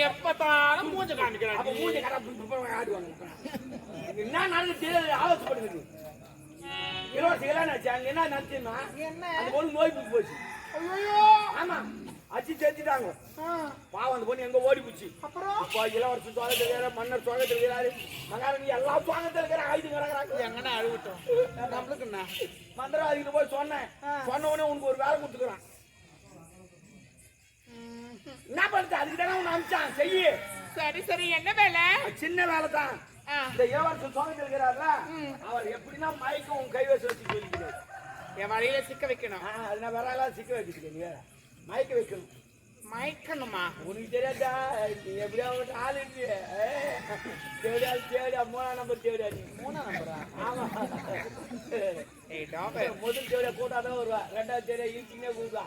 எப்பத்தாலும் மூஞ்ச காமிக்கிறான். என்ன நடந்துச்சு ஆலோசனை இலவசிகளா அங்க என்ன நடத்துமா அந்த பொண்ணு நோய் போச்சு. ஆமா அச்சு சேர்த்துட்டாங்க. பாவம் அந்த பொண்ணு எங்க ஓடி போச்சு. அப்புறம் இப்போ இளவரசு சுவாகத்தில் இருக்கிற மன்னர் சுவாகத்தில் இருக்கிறாரு மகாராணி எல்லா சுவாகத்தில் இருக்கிற ஆயுதம் கிடக்குறாங்க. எங்கன்னா அழுவிட்டோம் நம்மளுக்கு என்ன மந்திரவாதிக்கு போய் சொன்னேன். சொன்ன உடனே உனக்கு ஒரு வேலை கொடுத்துக்கிறான். என்ன பண்ணுறது அதுக்கு தானே உன்னை அனுப்பிச்சான் செய்யு. சரி சரி என்ன வேலை? சின்ன வேலை தான். இந்த இளவரசு சுவாகத்தில் இருக்கிறாருல அவர் எப்படின்னா மயக்கம் உன் கைவசம் வச்சு சொல்லிக்கிறார். என் வழியில சிக்க வைக்கணும். அது நான் வேற சிக்க வச்சுருக்கேன். மயக்க வைக்கணும். மயக்கணுமா? உனக்கு தெரியாதா? நீ எப்படியா ஆள் இருக்கு தேவையா தேவையா 3ஆம் நம்பர் தேவையா? நீ 3ஆம் நம்பரா? ஆமா முதல் தேவையா கூட்டாதான் வருவா. 2வது தேவையா ஈச்சிங்கன்னே கூடுவா.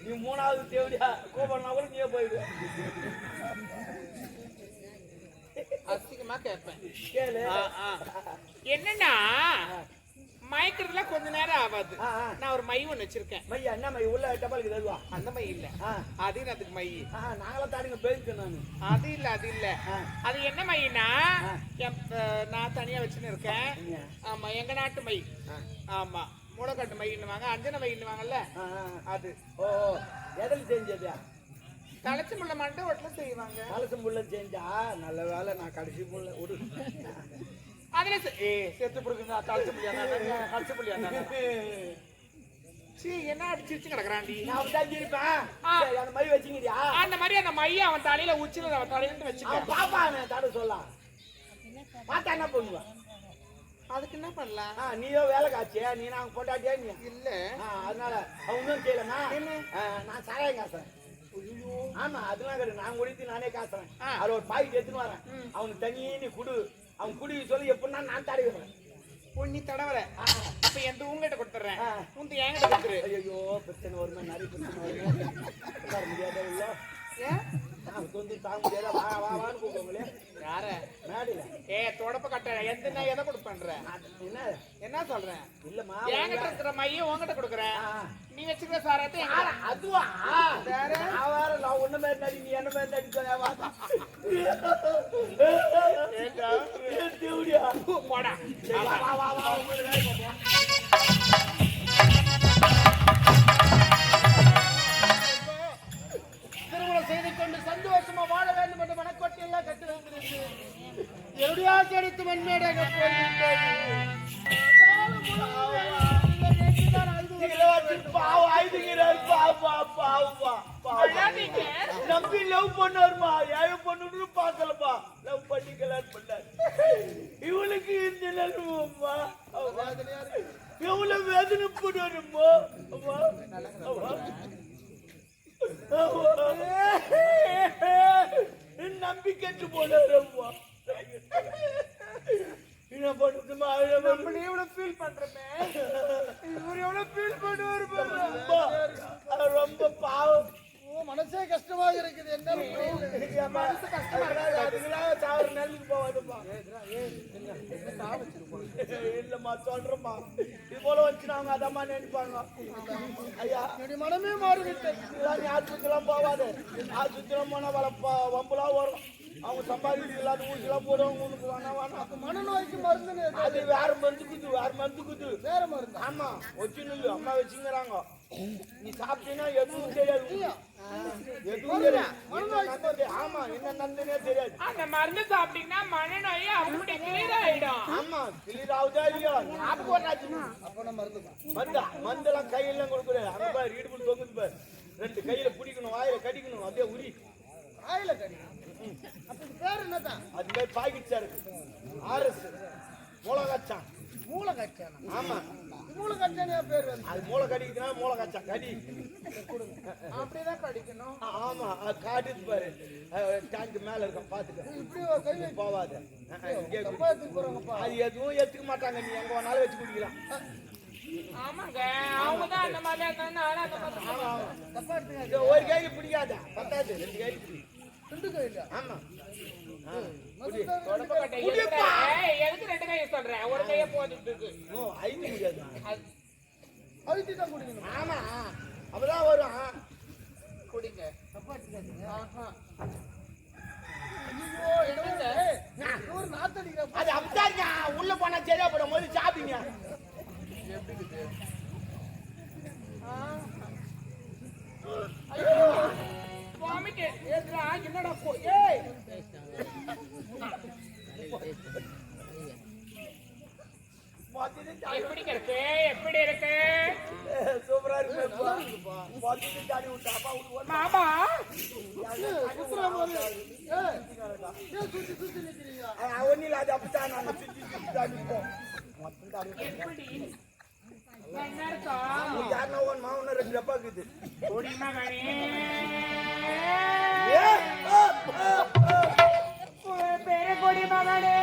நீ 3வது தேவையா கூப்பிடனா கூட நீயே போயிடுவ. அசிங்கமா கேட்பேன். கேளு. என்னன்னா மயக்கிறதுல கொஞ்ச நேரம் ஆகாது. நான் ஒரு மை ஒண்ணு வச்சிருக்கேன். மையா என்ன மை? உள்ள டப்பாலுக்கு தருவா. அந்த மை இல்ல. அது அதுக்கு மை. நாங்களும் தாடிங்க பேசிட்டேன் நான். அது இல்ல அது இல்ல. அது என்ன மைனா நான் தனியா வச்சுன்னு இருக்கேன். ஆமா எங்க நாட்டு மை. ஆமா முளைக்கட்டு மைன்னுவாங்க, அஞ்சன மைன்னுவாங்கல்ல அது. ஓ எதில் செஞ்சது? கலச்சி முள்ள மட்டும் ஒட்டுல செய்வாங்க. கலச்சி முள்ள செஞ்சா நல்ல வேலை. நான் கடைசி முள்ள ஒரு அதுல செத்து புடுங்க கலச்சி புள்ளியா கலச்சி புள்ளியா என்ன அடிச்சிருச்சு கிடக்குறாண்டி. நான் இருப்பேன். அந்த மாதிரி வச்சுக்கிறியா? அந்த மாதிரி அந்த மைய அவன் தலையில உச்சில அவன் தலையில வச்சுக்க. பாப்பா தட சொல்லலாம். பார்த்தா என்ன பண்ணுவான்? அதுக்கு என்ன பண்ணலாம்? நீயோ வேலை காய்ச்சியா? நீ நாங்க போட்டாட்டியா? நீ இல்ல அதனால அவனும் செய்யலமா. நான் சாராயம் காசுறேன். ஆமா அதெல்லாம் கிடையாது. நான் குடித்து நானே காசுறேன். அது ஒரு பாக்கெட் எடுத்துன்னு வரேன். அவனுக்கு தனியே நீ குடு. அவன் குடி சொல்லி எப்படின்னா நான் தடவி விடுறேன். நீ தடவற அப்ப என் உங்ககிட்ட கொடுத்துறேன். உந்து என்கிட்ட கொடுத்துரு. ஐயோ பிரச்சனை வருமா? நிறைய பிரச்சனை வரும். முடியாத இல்ல தாங்க முடியாத. வா வா வான்னு கூப்பிடுங்களே. யார மேடையில தொடப்ப கட்ட எந்த எதை கொடுப்பேன்ற என்ன என்ன சொல்றேன்? இல்லம்மா என்கிட்ட இருக்கிற மையம் உங்ககிட்ட கொடுக்குறேன். நீ வச்சுக்கிற சாரத்தை அதுவா வேற நான் ஒண்ணு மாதிரி நடி. நீ என்ன மாதிரி நடிக்க போடா. திருமணம் செய்து கொண்டு சந்தோஷமா வாழ வேண்டும் என்று மனக்கோட்டை எல்லாம் கட்டி வைக்கிறது. என்னுடைய ஆசை அடித்து மண்மேடாக நம்பி லவ் பண்ணாருமா. ஏழு பொண்ணு பாக்கலப்பா. லவ் பண்ணி கல்யாணம் பண்ணாரு. இவளுக்கு இந்த நிலைமைப்பா. எவ்வளவு வேதனை போடுவாருமா. நம்பி கெட்டு போனாருமா. என்ன பண்ணுமா? எவ்வளவு ஃபீல் பண்றமே. இவர் எவ்வளவு ஃபீல் பண்ணுவாரு. ரொம்ப பாவம். மனசே கஷ்டமாக இருக்குது. என்ன மனசு கஷ்டமா அதுக்கெல்லாம் சாவர நெல்லுக்கு போவாதுப்பா. இல்லம்மா சொல்றேம்மா. இது போல வச்சு அவங்க அதம்மா நினைப்பாங்க. ஐயா என்னுடைய மனமே மாறிவிட்டு நீ ஆஸ்பத்திரிலாம் போவாது. ஆஸ்பத்திரிலாம் போனா வம்புலாம் வரும். அவங்க சம்பாதிச்சு இல்லாத ஊசிலாம் போடுவாங்க. உனக்கு வேணா வேணாம். மனநோய்க்கு மருந்து அது வேற மருந்து குத்து. வேற மருந்து குத்து வேற மருந்து. ஆமா வச்சு அம்மா வச்சுங்கிறாங்க. நீ சாப்பிட்டீங்கன்னா எதுவும் தெரியாது. எதுவும் தெரியாது. ஆமா என்ன நந்தனே தெரியாது. அந்த மருந்து சாப்பிட்டீங்கன்னா மனநோய் அப்படி கிளியர் ஆயிடும். ஆமா கிளியர் ஆகுதா இல்லையா? மருந்தா மருந்தெல்லாம் கையெல்லாம் கொடுக்குறது. அங்க பாரு ஈடுபட்டு தொங்குது பாரு. 2 கையில பிடிக்கணும். வாயில கடிக்கணும். அப்படியே உரி வாயில கடிக்கணும். அப்படி பேர் என்னதான்? அது பேர் பாக்கெட் சார். ஆர்எஸ் மூலகாச்சான். மூலகாச்சான். ஆமா மூலகாச்சானே பேர். அது மூளை கடிக்குதுன்னா மூலகாச்சான் கடி அப்படிதான் கடிக்கணும். ஆமா காட்டுது பாரு. டேங்க் மேல இருக்கும் பாத்துக்க. இப்படி போவாது. அது எதுவும் ஏத்துக்க மாட்டாங்க. நீ எங்க வேணாலும் வச்சு குடிக்கலாம். ஆமாங்க அவங்கதான் அந்த மாதிரி. ஒரு கைக்கு பிடிக்காத பத்தாது. 2 கைக்கு. 2 கையில. ஆமா தொடப்பக்கட்டை எதுக்கு ரெண்டு கையை சொல்றேன்? ஒரு கையை போட்டுட்டு இருக்கு. ஐந்து முடியாது. அது- அழுத்தி தான் குடிக்கணும். ஆமா அப்பதான் வரும். குடிங்க. ஆஹா. அது அப்படிதான் உள்ள போனா சரியா போடும் போது சாப்பிடுங்க. வாமிட் ஏதுடா என்னடா ஏய் எப்படி இருக்கு? எப்படி இருக்கு? சூப்பரா இருக்கு. ஜாடி விட்டாப்பா மாமா ஒன்னில அது அப்படித்தான் நாங்க சுத்தி சுத்தி தாண்டிப்போம். எப்படி என்ன இருக்கும்? யாருன்னா ஒன் மாவுன்னா ரெண்டு டப்பா இருக்குது. குடிமகனே பேரு குடிமகனே